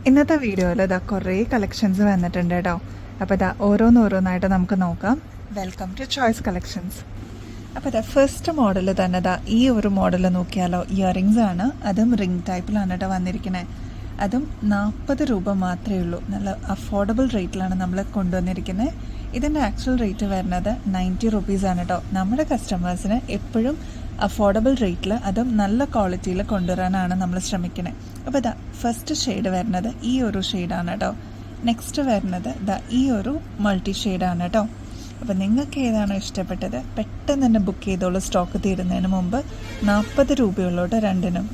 ഇന്നത്തെ വീഡിയോയിൽ ഇതാ കുറേ കളക്ഷൻസ് വന്നിട്ടുണ്ട് കേട്ടോ. അപ്പോൾ ഇതാ ഓരോന്നോരോന്നായിട്ട് നമുക്ക് നോക്കാം. Welcome to choice collections. അപ്പോൾ ഇതാ ഫസ്റ്റ് മോഡൽ തന്നെ ഇതാ ഈ ഒരു മോഡൽ നോക്കിയാലോ. ഇയറിങ്സ് ആണ്, അതും റിംഗ് ടൈപ്പിലാണ് കേട്ടോ വന്നിരിക്കുന്നത്. അതും 40 രൂപ മാത്രമേ ഉള്ളൂ. നല്ല അഫോർഡബിൾ റേറ്റിലാണ് നമ്മൾ കൊണ്ടുവന്നിരിക്കുന്നത്. ഇതിൻ്റെ ആക്ച്വൽ റേറ്റ് വരുന്നത് 90 റുപ്പീസാണ് കേട്ടോ. നമ്മുടെ കസ്റ്റമേഴ്സിന് എപ്പോഴും അഫോർഡബിൾ റേറ്റിൽ അതും നല്ല ക്വാളിറ്റിയിൽ കൊണ്ടുവരാനാണ് നമ്മൾ ശ്രമിക്കുന്നത്. അപ്പോൾ ഇതാ ഫസ്റ്റ് ഷെയ്ഡ് വരുന്നത് ഈ ഒരു ഷെയ്ഡാണ് കേട്ടോ. നെക്സ്റ്റ് വരുന്നത് ഇതാ ഈ ഒരു മൾട്ടി ഷെയ്ഡാണ് കേട്ടോ. അപ്പോൾ നിങ്ങൾക്ക് ഏതാണോ ഇഷ്ടപ്പെട്ടത് പെട്ടെന്ന് തന്നെ ബുക്ക് ചെയ്തോളൂ, സ്റ്റോക്ക് തീരുന്നതിന് മുമ്പ്. 40 രൂപയുള്ളൂ കേട്ടോ രണ്ടിനും.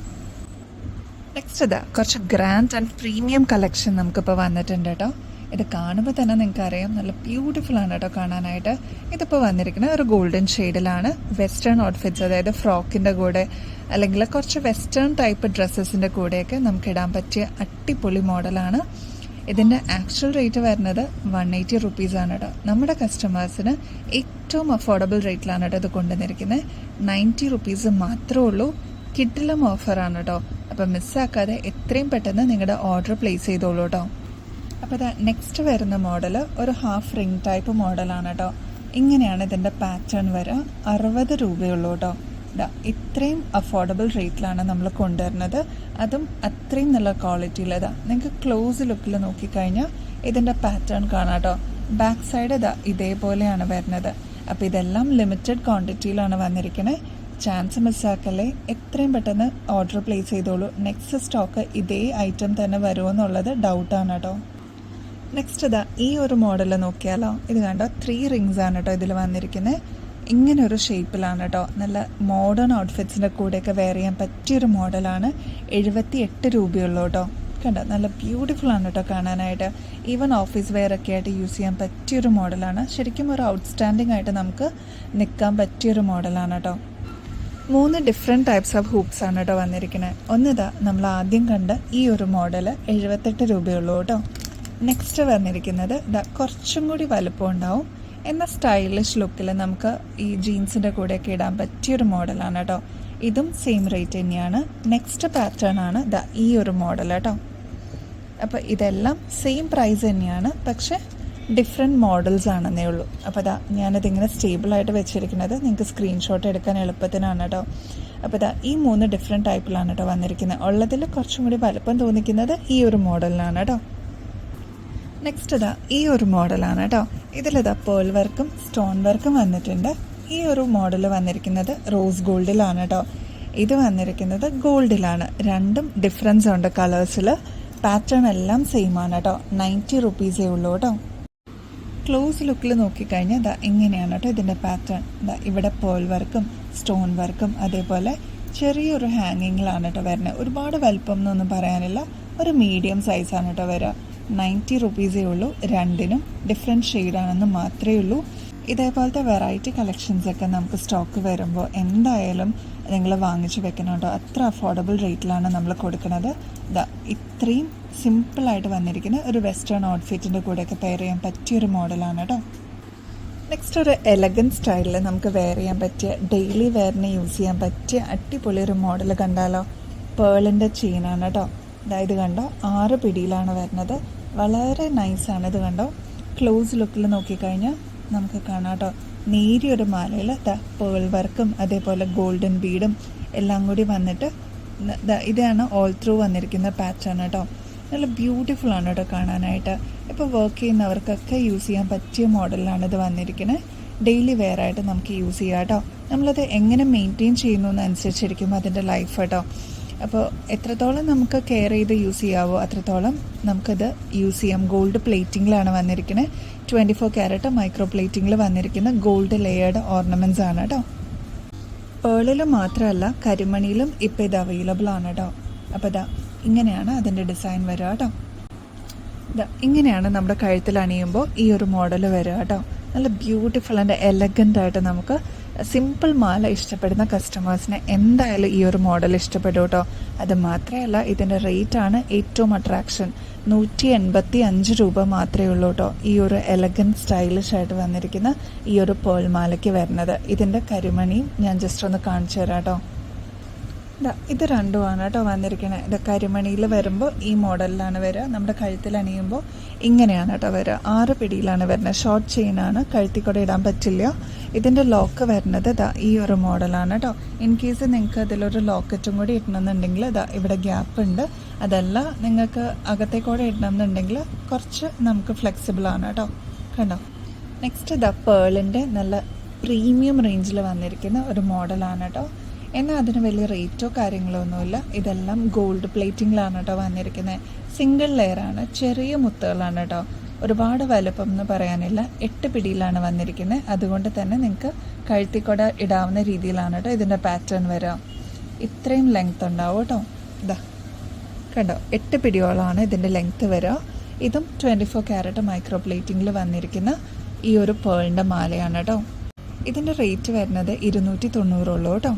നെക്സ്റ്റ് ഇതാ കുറച്ച് ഗ്രാൻഡ് ആൻഡ് പ്രീമിയം കളക്ഷൻ നമുക്കിപ്പോൾ വന്നിട്ടുണ്ട് കേട്ടോ. ഇത് കാണുമ്പോൾ തന്നെ നിങ്ങൾക്ക് അറിയാം നല്ല ബ്യൂട്ടിഫുൾ ആണ് കേട്ടോ കാണാനായിട്ട്. ഇതിപ്പോൾ വന്നിരിക്കുന്നത് ഒരു ഗോൾഡൻ ഷെയ്ഡിലാണ്. വെസ്റ്റേൺ ഔട്ട്ഫിറ്റ്സ്, അതായത് ഫ്രോക്കിൻ്റെ കൂടെ അല്ലെങ്കിൽ കുറച്ച് വെസ്റ്റേൺ ടൈപ്പ് ഡ്രസ്സസിൻ്റെ കൂടെയൊക്കെ നമുക്ക് ഇടാൻ പറ്റിയ അടിപൊളി മോഡലാണ്. ഇതിൻ്റെ ആക്ച്വൽ റേറ്റ് വരുന്നത് 180 റുപ്പീസാണ് കേട്ടോ. നമ്മുടെ കസ്റ്റമേഴ്സിന് ഏറ്റവും അഫോർഡബിൾ റേറ്റിലാണ് കേട്ടോ ഇത് കൊണ്ടുവന്നിരിക്കുന്നത്. 90 റുപ്പീസ് മാത്രമേ ഉള്ളൂ. കിഡിലും ഓഫറാണ് കേട്ടോ. അപ്പോൾ മിസ്സാക്കാതെ എത്രയും പെട്ടെന്ന് നിങ്ങളുടെ ഓർഡർ പ്ലേസ് ചെയ്തോളൂ കേട്ടോ. അപ്പോൾ ഇത് നെക്സ്റ്റ് വരുന്ന മോഡൽ ഒരു ഹാഫ് റിംഗ് ടൈപ്പ് മോഡലാണ് കേട്ടോ. ഇങ്ങനെയാണ് ഇതിൻ്റെ പാറ്റേൺ വരിക. 60 രൂപയുള്ളൂ കേട്ടോ. ഇത്രയും അഫോർഡബിൾ റേറ്റിലാണ് നമ്മൾ കൊണ്ടുവരുന്നത്. അതും അത്രയും നല്ല ക്വാളിറ്റിയിലതാ. നിങ്ങൾക്ക് ക്ലോസ് ലുക്കിൽ നോക്കിക്കഴിഞ്ഞാൽ ഇതിൻ്റെ പാറ്റേൺ കാണാം കേട്ടോ. ബാക്ക് സൈഡ് ഇതേപോലെയാണ് വരുന്നത്. അപ്പോൾ ഇതെല്ലാം ലിമിറ്റഡ് ക്വാണ്ടിറ്റിയിലാണ് വന്നിരിക്കുന്നത്. ചാൻസ് മിസ്സാക്കല്ലേ, എത്രയും പെട്ടെന്ന് ഓർഡർ പ്ലേസ് ചെയ്തോളൂ. നെക്സ്റ്റ് സ്റ്റോക്ക് ഇതേ ഐറ്റം തന്നെ വരുമോ എന്നുള്ളത് ഡൗട്ടാണ് കേട്ടോ. നെക്സ്റ്റ് ഇതാ ഈ ഒരു മോഡൽ നോക്കിയാലോ. ഇത് കണ്ടോ 3 റിങ്സ് ആണ് കേട്ടോ ഇതിൽ വന്നിരിക്കുന്നത്. ഇങ്ങനെ ഒരു ഷേപ്പിലാണ് കേട്ടോ. നല്ല മോഡേൺ ഔട്ട്ഫിറ്റ്സിൻ്റെ കൂടെയൊക്കെ വെയർ ചെയ്യാൻ പറ്റിയൊരു മോഡലാണ്. 78 രൂപയുള്ളൂ കേട്ടോ. കണ്ടോ നല്ല ബ്യൂട്ടിഫുൾ ആണ് കേട്ടോ കാണാനായിട്ട്. ഈവൻ ഓഫീസ് വെയർ ഒക്കെ ആയിട്ട് യൂസ് ചെയ്യാൻ പറ്റിയൊരു മോഡലാണ്. ശരിക്കും ഒരു ഔട്ട്സ്റ്റാൻഡിംഗ് ആയിട്ട് നമുക്ക് നിൽക്കാൻ പറ്റിയൊരു മോഡലാണ് കേട്ടോ. 3 ഡിഫറെൻറ്റ് ടൈപ്സ് ഓഫ് ഹൂപ്സ് ആണ് കേട്ടോ വന്നിരിക്കുന്നത്. ഒന്നിതാ നമ്മൾ ആദ്യം കണ്ട ഈ ഒരു മോഡൽ 78 രൂപയുള്ളൂ കേട്ടോ. നെക്സ്റ്റ് വന്നിരിക്കുന്നത് ഇതാ കുറച്ചും കൂടി വലുപ്പം ഉണ്ടാവും, എന്നാൽ സ്റ്റൈലിഷ് ലുക്കിൽ നമുക്ക് ഈ ജീൻസിൻ്റെ കൂടെയൊക്കെ ഇടാൻ പറ്റിയൊരു മോഡലാണ് കേട്ടോ. ഇതും സെയിം റേറ്റ് തന്നെയാണ്. നെക്സ്റ്റ് പാറ്റേൺ ആണ് ഇതാ ഈ ഒരു മോഡൽ കേട്ടോ. അപ്പോൾ ഇതെല്ലാം സെയിം പ്രൈസ് തന്നെയാണ്, പക്ഷേ ഡിഫറെൻറ്റ് മോഡൽസ് ആണെന്നേ ഉള്ളൂ. അപ്പോൾ ഇതാ ഞാനിതിങ്ങനെ സ്റ്റേബിളായിട്ട് വെച്ചിരിക്കുന്നത് നിങ്ങൾക്ക് സ്ക്രീൻഷോട്ട് എടുക്കാൻ എളുപ്പത്തിനാണ് കേട്ടോ. അപ്പോൾ ഇതാ ഈ 3 ഡിഫറെൻറ്റ് ടൈപ്പിലാണ് കേട്ടോ വന്നിരിക്കുന്നത്. ഉള്ളതിൽ കുറച്ചും കൂടി വലുപ്പം തോന്നിക്കുന്നത് ഈ ഒരു മോഡലിലാണ് കേട്ടോ. നെക്സ്റ്റ് ഇതാ ഈ ഒരു മോഡലാണ് കേട്ടോ. ഇതിലിതാ പേൾ വർക്കും സ്റ്റോൺ വർക്കും വന്നിട്ടുണ്ട്. ഈ ഒരു മോഡൽ വന്നിരിക്കുന്നത് റോസ് ഗോൾഡിലാണ് കേട്ടോ. ഇത് വന്നിരിക്കുന്നത് ഗോൾഡിലാണ്. രണ്ടും ഡിഫറൻസ് ഉണ്ട് കളേഴ്സിൽ. പാറ്റേൺ എല്ലാം സെയിം ആണ് കേട്ടോ. 90 റുപ്പീസേ ഉള്ളൂ കേട്ടോ. ക്ലോസ് ലുക്കിൽ നോക്കിക്കഴിഞ്ഞാൽ ഇതാ ഇങ്ങനെയാണ് കേട്ടോ ഇതിൻ്റെ പാറ്റേൺ. ഇതാ ഇവിടെ പേൾ വർക്കും സ്റ്റോൺ വർക്കും അതേപോലെ ചെറിയൊരു ഹാങ്ങിങ്ങിലാണ് കേട്ടോ വരുന്നത്. ഒരുപാട് വലുപ്പം എന്നൊന്നും പറയാനില്ല, ഒരു മീഡിയം സൈസാണ് കേട്ടോ വരിക. 90 റുപ്പീസേ ഉള്ളൂ. രണ്ടിനും ഡിഫറെൻറ്റ് ഷെയ്ഡാണെന്ന് മാത്രമേ ഉള്ളൂ. ഇതേപോലത്തെ വെറൈറ്റി കളക്ഷൻസൊക്കെ നമുക്ക് സ്റ്റോക്ക് വരുമ്പോൾ എന്തായാലും നിങ്ങൾ വാങ്ങിച്ചു വെക്കണം കേട്ടോ. അത്ര അഫോർഡബിൾ റേറ്റിലാണ് നമ്മൾ കൊടുക്കുന്നത്. ഇത്രയും സിമ്പിളായിട്ട് വന്നിരിക്കുന്ന ഒരു വെസ്റ്റേൺ ഔട്ട്ഫിറ്റിൻ്റെ കൂടെയൊക്കെ പെയർ ചെയ്യാൻ പറ്റിയൊരു മോഡലാണ് കേട്ടോ. നെക്സ്റ്റ് ഒരു എലഗൻറ്റ് സ്റ്റൈലിൽ നമുക്ക് വെയർ ചെയ്യാൻ പറ്റിയ, ഡെയിലി വെയറിന് യൂസ് ചെയ്യാൻ പറ്റിയ അടിപൊളി ഒരു മോഡൽ കണ്ടാലോ. പേളിൻ്റെ ചെയിനാണ് കേട്ടോ. ഇത് കണ്ടോ 6 പിടിയിലാണ് വരുന്നത്. വളരെ നൈസാണ്. ഇത് കണ്ടോ ക്ലോസ് ലുക്കിൽ നോക്കിക്കഴിഞ്ഞാൽ നമുക്ക് കാണാം കേട്ടോ. നേരിയൊരു മാലയിൽ പേൾ വർക്കും അതേപോലെ ഗോൾഡൻ ബീഡും എല്ലാം കൂടി വന്നിട്ട് ഇതാണ് ഓൾ ത്രൂ വന്നിരിക്കുന്ന പാറ്റേൺ കേട്ടോ. നല്ല ബ്യൂട്ടിഫുൾ ആണ് കേട്ടോ കാണാനായിട്ട്. ഇപ്പോൾ വർക്ക് ചെയ്യുന്നവർക്കൊക്കെ യൂസ് ചെയ്യാൻ പറ്റിയ മോഡലിലാണ് ഇത് വന്നിരിക്കുന്നത്. ഡെയിലി വെയർ ആയിട്ട് നമുക്ക് യൂസ് ചെയ്യാം കേട്ടോ. നമ്മളത് എങ്ങനെ മെയിൻറ്റെയിൻ ചെയ്യുന്നതനുസരിച്ചിരിക്കും അതിൻ്റെ ലൈഫ് കേട്ടോ. അപ്പോൾ എത്രത്തോളം നമുക്ക് കെയർ ചെയ്ത് യൂസ് ചെയ്യാവോ അത്രത്തോളം നമുക്കത് യൂസ് ചെയ്യാം. ഗോൾഡ് പ്ലേറ്റിങ്ങിലാണ് വന്നിരിക്കുന്നത്. 24 ക്യാരറ്റ് മൈക്രോ പ്ലേറ്റിങ്ങിൽ വന്നിരിക്കുന്ന ഗോൾഡ് ലെയേർഡ് ഓർണമെൻറ്റ്സ് ആണ് കേട്ടോ. പേളിലും മാത്രമല്ല കരിമണിയിലും ഇപ്പോൾ ഇത് അവൈലബിൾ ആണ് കേട്ടോ. അപ്പോൾ ഇതാ ഇങ്ങനെയാണ് അതിൻ്റെ ഡിസൈൻ വരിക കേട്ടോ. ഇങ്ങനെയാണ് നമ്മുടെ കഴുത്തിൽ അണിയുമ്പോൾ ഈ ഒരു മോഡൽ വരിക കേട്ടോ. നല്ല ബ്യൂട്ടിഫുൾ ആൻഡ് എലഗൻ്റ് ആയിട്ട് നമുക്ക് സിമ്പിൾ മാല ഇഷ്ടപ്പെടുന്ന കസ്റ്റമേഴ്സിന് എന്തായാലും ഈ ഒരു മോഡൽ ഇഷ്ടപ്പെടും കേട്ടോ. അത് മാത്രമല്ല ഇതിൻ്റെ റേറ്റാണ് ഏറ്റവും അട്രാക്ഷൻ. 185 രൂപ മാത്രമേ ഉള്ളൂ കേട്ടോ ഈ ഒരു എലഗൻറ്റ് സ്റ്റൈലിഷ് ആയിട്ട് വന്നിരിക്കുന്ന ഈ ഒരു പേൾ മാലയ്ക്ക് വരുന്നത്. ഇതിൻ്റെ കരിമണിയും ഞാൻ ജസ്റ്റ് ഒന്ന് കാണിച്ചു തരാം കേട്ടോ. ഇത് രണ്ടുമാണ് കേട്ടോ വന്നിരിക്കുന്നത്. ഇത് കരിമണിയിൽ വരുമ്പോൾ ഈ മോഡലിലാണ് വരിക. നമ്മുടെ കഴുത്തിൽ അണിയുമ്പോൾ ഇങ്ങനെയാണ് കേട്ടോ വരിക. 6 പിടിയിലാണ് വരുന്നത്. ഷോർട്ട് ചെയിനാണ്, കഴുത്തിൽ കൂടെ ഇടാൻ പറ്റില്ല. ഇതിൻ്റെ ലോക്ക് വരുന്നത് ഈ ഒരു മോഡലാണ് കേട്ടോ. ഇൻ കേസ് നിങ്ങൾക്ക് അതിലൊരു ലോക്കറ്റും കൂടി ഇടണമെന്നുണ്ടെങ്കിൽ ഇവിടെ ഗ്യാപ്പ് ഉണ്ട്. അതല്ല നിങ്ങൾക്ക് അകത്തേക്കൂടെ ഇടണമെന്നുണ്ടെങ്കിൽ കുറച്ച് നമുക്ക് ഫ്ലെക്സിബിളാണ് കേട്ടോ. കണ്ടോ? നെക്സ്റ്റ് പേളിൻ്റെ നല്ല പ്രീമിയം റേഞ്ചിൽ വന്നിരിക്കുന്ന ഒരു മോഡലാണ് കേട്ടോ. എന്നാൽ അതിന് വലിയ റേറ്റോ കാര്യങ്ങളോ ഒന്നുമില്ല. ഇതെല്ലാം ഗോൾഡ് പ്ലേറ്റിങ്ങിലാണ് കേട്ടോ വന്നിരിക്കുന്നത്. സിംഗിൾ ലെയറാണ്, ചെറിയ മുത്തുകളാണ് കേട്ടോ. ഒരുപാട് വലുപ്പം എന്ന് പറയാനില്ല. 8 പിടിയിലാണ് വന്നിരിക്കുന്നത്. അതുകൊണ്ട് തന്നെ നിങ്ങൾക്ക് കഴുത്തിക്കൂടെ ഇടാവുന്ന രീതിയിലാണ് കേട്ടോ ഇതിൻ്റെ പാറ്റേൺ വരിക. ഇത്രയും ലെങ്ത് ഉണ്ടാവും കേട്ടോ. കണ്ടോ? 8 പിടിയോളമാണ് ഇതിൻ്റെ ലെങ്ത്ത് വരിക. ഇതും 24 ക്യാരറ്റ് മൈക്രോ പ്ലേറ്റിങ്ങിൽ വന്നിരിക്കുന്ന ഈ ഒരു പേളിൻ്റെ മാലയാണ് കേട്ടോ. ഇതിൻ്റെ റേറ്റ് വരുന്നത് 290 ഉള്ളൂ കേട്ടോ.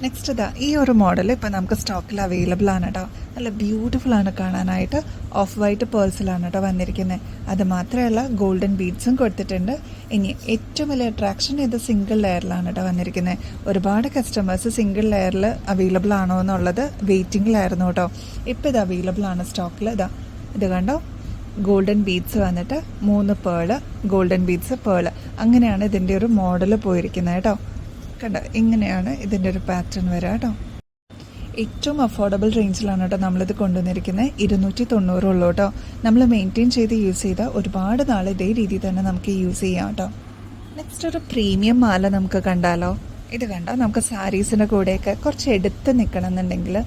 നെക്സ്റ്റ് ഈ ഒരു മോഡൽ ഇപ്പോൾ നമുക്ക് സ്റ്റോക്കിൽ അവൈലബിൾ ആണ് കേട്ടോ. നല്ല ബ്യൂട്ടിഫുൾ ആണ് കാണാനായിട്ട്. ഓഫ് വൈറ്റ് പേഴ്സിലാണ് കേട്ടോ വന്നിരിക്കുന്നത്. അത് മാത്രമല്ല ഗോൾഡൻ ബീഡ്സും കൊടുത്തിട്ടുണ്ട്. ഇനി ഏറ്റവും വലിയ അട്രാക്ഷൻ ഇത് സിംഗിൾ ലെയറിലാണ് കേട്ടോ വന്നിരിക്കുന്നത്. ഒരുപാട് കസ്റ്റമേഴ്സ് സിംഗിൾ ലെയറിൽ അവൈലബിൾ ആണോ എന്നുള്ളത് വെയിറ്റിംഗിലായിരുന്നു കേട്ടോ. ഇപ്പോൾ ഇത് അവൈലബിൾ ആണ് സ്റ്റോക്കിൽ. ഇത് കണ്ടോ? ഗോൾഡൻ ബീഡ്സ് വന്നിട്ട് 3 പേള്, ഗോൾഡൻ ബീഡ്സ് പേള്, അങ്ങനെയാണ് ഇതിൻ്റെ ഒരു മോഡൽ പോയിരിക്കുന്നത് കേട്ടോ. കണ്ടോ? ഇങ്ങനെയാണ് ഇതിൻ്റെ ഒരു പാറ്റേൺ വരിക കേട്ടോ. ഏറ്റവും അഫോർഡബിൾ റേഞ്ചിലാണ് കേട്ടോ നമ്മളിത് കൊണ്ടുവന്നിരിക്കുന്നത്. 290 ഉള്ളൂ കേട്ടോ. നമ്മൾ മെയിൻറ്റെയിൻ ചെയ്ത് യൂസ് ചെയ്താൽ ഒരുപാട് നാൾ ഇതേ രീതിയിൽ തന്നെ നമുക്ക് യൂസ് ചെയ്യാം കേട്ടോ. നെക്സ്റ്റ് ഒരു പ്രീമിയം മാല നമുക്ക് കണ്ടാലോ? ഇത് കണ്ടോ? നമുക്ക് സാരീസിൻ്റെ കൂടെയൊക്കെ കുറച്ച് എടുത്ത് നിൽക്കണം എന്നുണ്ടെങ്കിൽ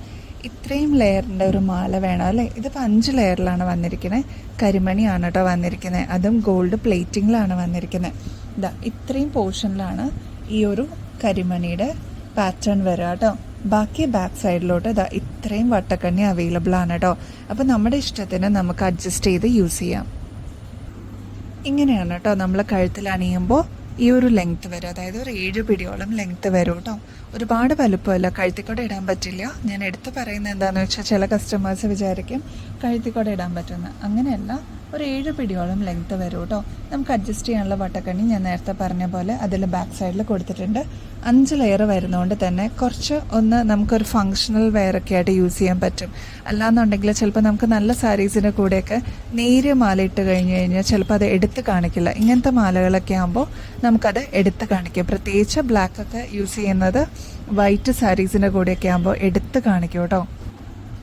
ഇത്രയും ലെയറിൻ്റെ ഒരു മാല വേണം അല്ലേ? ഇതിപ്പോൾ 5 ലെയറിലാണ് വന്നിരിക്കുന്നത്. കരിമണിയാണ് കേട്ടോ വന്നിരിക്കുന്നത്. അതും ഗോൾഡ് പ്ലേറ്റിങ്ങിലാണ് വന്നിരിക്കുന്നത്. ഇത്രയും പോർഷനിലാണ് ഈ ഒരു കരിമണിയുടെ പാറ്റേൺ വരിക കേട്ടോ. ബാക്കി ബാക്ക് സൈഡിലോട്ട് ഇത്രയും വട്ടക്കണ്ണി അവൈലബിൾ ആണ് കേട്ടോ. അപ്പോൾ നമ്മുടെ ഇഷ്ടത്തിന് നമുക്ക് അഡ്ജസ്റ്റ് ചെയ്ത് യൂസ് ചെയ്യാം. ഇങ്ങനെയാണ് കേട്ടോ നമ്മൾ കഴുത്തിൽ അണിയുമ്പോൾ ഈ ഒരു ലെങ്ത്ത് വരും. അതായത് ഒരു 7 പിടിയോളം ലെങ്ത്ത് വരും കേട്ടോ. ഒരുപാട് വലുപ്പമല്ല, കഴുത്തിക്കൂടെ ഇടാൻ പറ്റില്ല. ഞാൻ എടുത്ത് പറയുന്നത് എന്താണെന്ന് വെച്ചാൽ ചില കസ്റ്റമേഴ്സ് വിചാരിക്കും കഴുത്തിക്കൂടെ ഇടാൻ പറ്റുമെന്ന്. അങ്ങനെയല്ല, ഒരു 7 പിടിയോളം ലെങ്ത്ത് വരും കേട്ടോ. നമുക്ക് അഡ്ജസ്റ്റ് ചെയ്യാനുള്ള വട്ടക്കണ്ണി ഞാൻ നേരത്തെ പറഞ്ഞ പോലെ അതിൽ ബാക്ക് സൈഡിൽ കൊടുത്തിട്ടുണ്ട്. 5 ലെയർ വരുന്നതുകൊണ്ട് തന്നെ കുറച്ച് നമുക്കൊരു ഫങ്ഷണൽ വെയറൊക്കെ ആയിട്ട് യൂസ് ചെയ്യാൻ പറ്റും. അല്ലാന്നുണ്ടെങ്കിൽ ചിലപ്പോൾ നമുക്ക് നല്ല സാരീസിൻ്റെ കൂടെയൊക്കെ നേരിയ മാല ഇട്ട് കഴിഞ്ഞാൽ ചിലപ്പോൾ അത് എടുത്ത് കാണിക്കില്ല. ഇങ്ങനത്തെ മാലകളൊക്കെ ആകുമ്പോൾ നമുക്കത് എടുത്ത് കാണിക്കും. പ്രത്യേകിച്ച് ബ്ലാക്കൊക്കെ യൂസ് ചെയ്യുന്നത് വൈറ്റ് സാരീസിൻ്റെ കൂടെയൊക്കെ ആകുമ്പോൾ എടുത്ത് കാണിക്കും കേട്ടോ.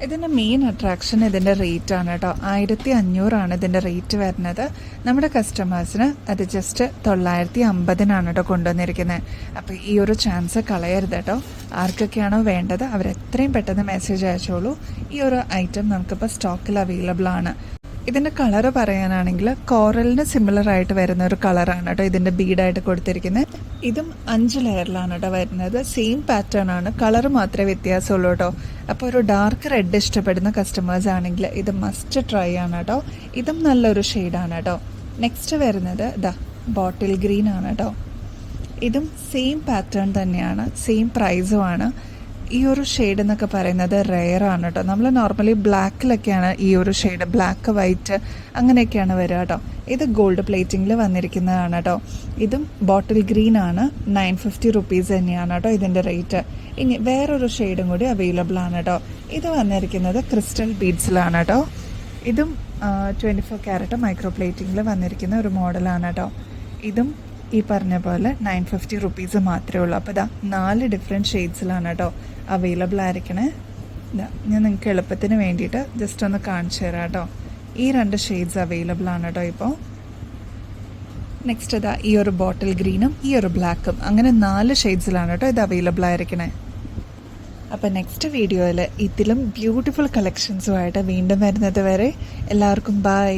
ഇതിൻ്റെ മെയിൻ അട്രാക്ഷൻ ഇതിൻ്റെ റേറ്റ് ആണ് കേട്ടോ. 1500 ഇതിൻ്റെ റേറ്റ് വരുന്നത്. നമ്മുടെ കസ്റ്റമേഴ്സിന് അത് ജസ്റ്റ് 950 കേട്ടോ കൊണ്ടുവന്നിരിക്കുന്നത്. അപ്പോൾ ഈ ഒരു ചാൻസ് കളയരുത് കേട്ടോ. ആർക്കൊക്കെയാണോ വേണ്ടത് അവരെത്രയും പെട്ടെന്ന് മെസ്സേജ് അയച്ചോളൂ. ഈ ഒരു ഐറ്റം നമുക്കിപ്പോൾ സ്റ്റോക്കിൽ അവൈലബിൾ ആണ്. ഇതിൻ്റെ കളറ് പറയാനാണെങ്കിൽ കോറലിന് സിമിലർ ആയിട്ട് വരുന്ന ഒരു കളറാണ് കേട്ടോ ഇതിൻ്റെ ബീഡായിട്ട് കൊടുത്തിരിക്കുന്നത്. ഇതും 5 ലെയറിലാണ് കേട്ടോ വരുന്നത്. സെയിം പാറ്റേൺ ആണ്, കളറ് മാത്രമേ വ്യത്യാസമുള്ളൂ കേട്ടോ. അപ്പോൾ ഒരു ഡാർക്ക് റെഡ് ഇഷ്ടപ്പെടുന്ന കസ്റ്റമേഴ്സ് ആണെങ്കിൽ ഇത് മസ്റ്റ് ട്രൈ ആണ് കേട്ടോ. ഇതും നല്ലൊരു ഷെയ്ഡാണ് കേട്ടോ. നെക്സ്റ്റ് വരുന്നത് ബോട്ടിൽ ഗ്രീൻ ആണ് കേട്ടോ. ഇതും സെയിം പാറ്റേൺ തന്നെയാണ്, സെയിം പ്രൈസുമാണ്. ഈ ഒരു ഷെയ്ഡ് എന്നൊക്കെ പറയുന്നത് റെയർ ആണ് കേട്ടോ. നമ്മൾ നോർമലി ബ്ലാക്കിലൊക്കെയാണ് ഈ ഒരു ഷെയ്ഡ്, ബ്ലാക്ക് വൈറ്റ് അങ്ങനെയൊക്കെയാണ് വരിക കേട്ടോ. ഇത് ഗോൾഡ് പ്ലേറ്റിങ്ങിൽ വന്നിരിക്കുന്നതാണ് കേട്ടോ. ഇതും ബോട്ടിൽ ഗ്രീൻ ആണ്. 950 റുപ്പീസ് തന്നെയാണ് കേട്ടോ ഇതിൻ്റെ റേറ്റ്. ഇനി വേറൊരു ഷെയ്ഡും കൂടി അവൈലബിൾ ആണ് കേട്ടോ. ഇത് വന്നിരിക്കുന്നത് ക്രിസ്റ്റൽ ബീഡ്സിലാണ് കേട്ടോ. ഇതും 24 ക്യാരറ്റ് മൈക്രോ പ്ലേറ്റിങ്ങിൽ വന്നിരിക്കുന്ന ഒരു മോഡലാണ് കേട്ടോ. ഇതും ഈ പറഞ്ഞ പോലെ 950 റുപ്പീസ് മാത്രമേ ഉള്ളൂ. അപ്പോൾ 4 ഡിഫറെൻറ്റ് ഷെയ്ഡ്സിലാണ് കേട്ടോ അവൈലബിൾ ആയിരിക്കണേ. ഞാൻ നിങ്ങൾക്ക് എളുപ്പത്തിന് വേണ്ടിയിട്ട് ജസ്റ്റ് ഒന്ന് കാണിച്ചു തരാം കേട്ടോ. ഈ 2 ഷെയ്ഡ്സ് അവൈലബിൾ ആണ് കേട്ടോ ഇപ്പോൾ. നെക്സ്റ്റ് ഈ ഒരു ബോട്ടിൽ ഗ്രീനും ഈ ഒരു ബ്ലാക്കും, അങ്ങനെ 4 ഷെയ്ഡ്സിലാണ് കേട്ടോ ഇത് അവൈലബിൾ ആയിരിക്കണേ. അപ്പോൾ നെക്സ്റ്റ് വീഡിയോയിൽ ഇതിലും ബ്യൂട്ടിഫുൾ കളക്ഷൻസുമായിട്ട് വീണ്ടും വരുന്നത് വരെ എല്ലാവർക്കും ബൈ.